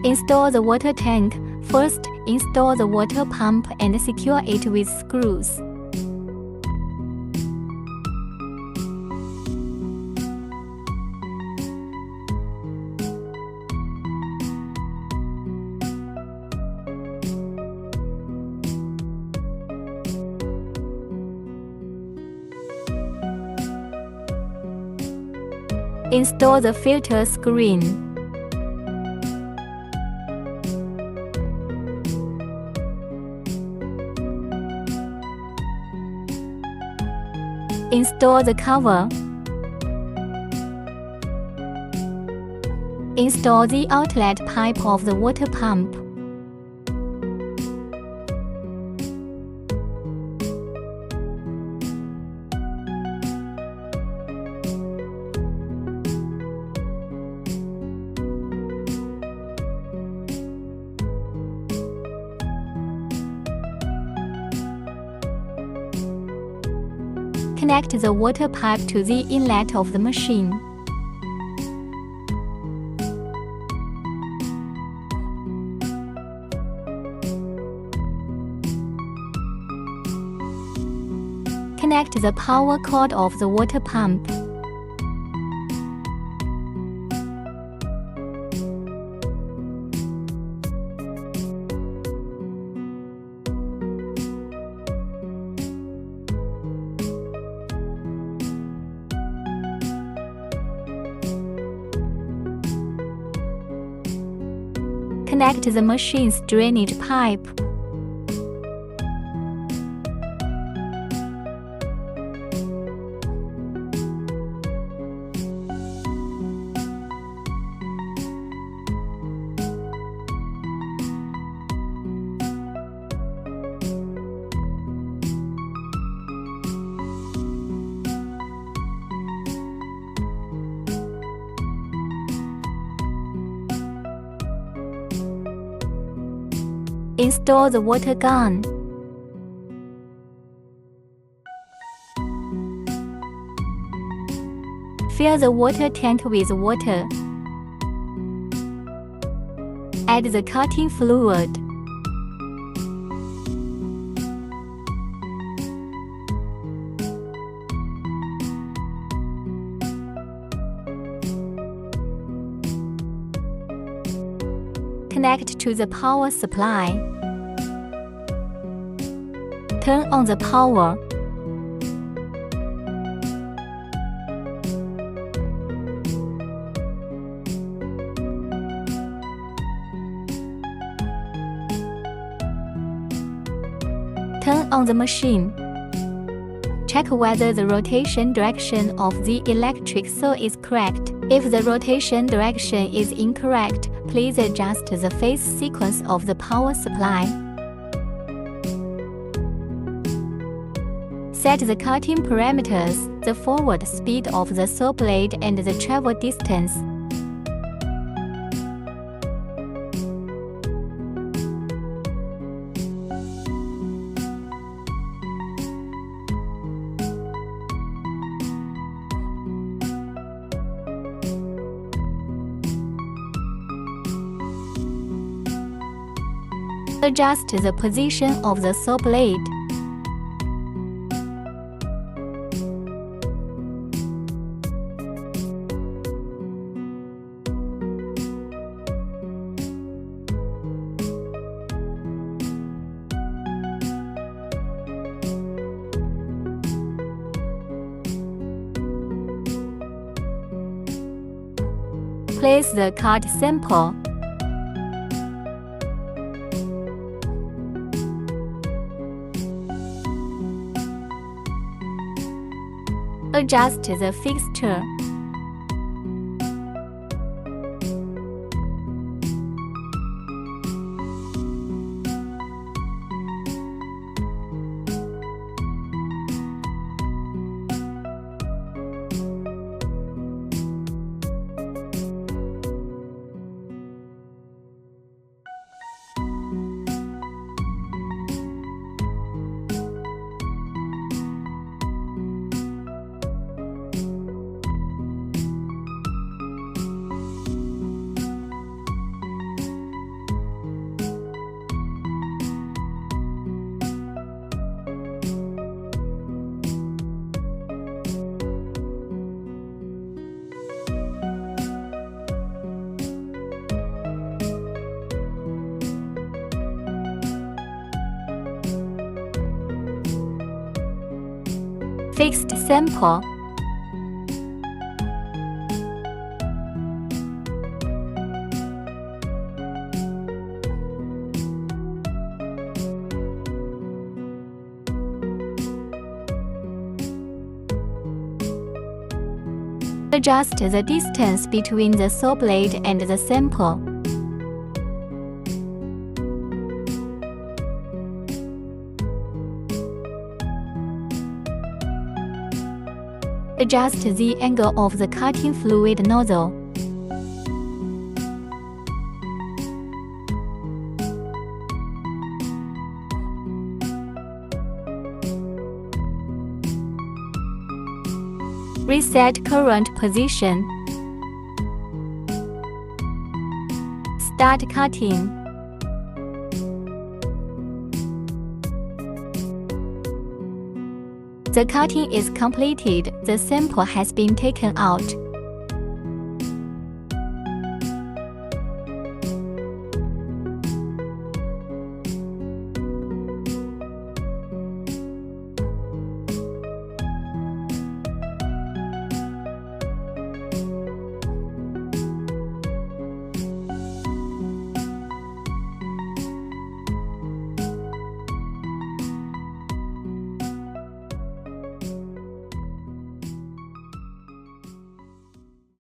Install the water tank. First, install the water pump and secure it with screws. Install the filter screen. Install the cover. Install the outlet pipe of the water pump. Connect the water pipe to the inlet of the machine. Connect the power cord of the water pump. Connect the machine's drainage pipe. Install the water gun. Fill the water tank with water. Add the cutting fluid. Connect to the power supply. Turn on the power. Turn on the machine. Check whether the rotation direction of the electric saw is correct. If the rotation direction is incorrect, please adjust the phase sequence of the power supply. Set the cutting parameters, the forward speed of the saw blade and the travel distance. Adjust the position of the saw blade. Place the cut sample. Adjust the fixture. Fixed sample. Adjust the distance between the saw blade and the sample. Adjust the angle of the cutting fluid nozzle. Reset current position. Start cutting. The cutting is completed. The sample has been taken out.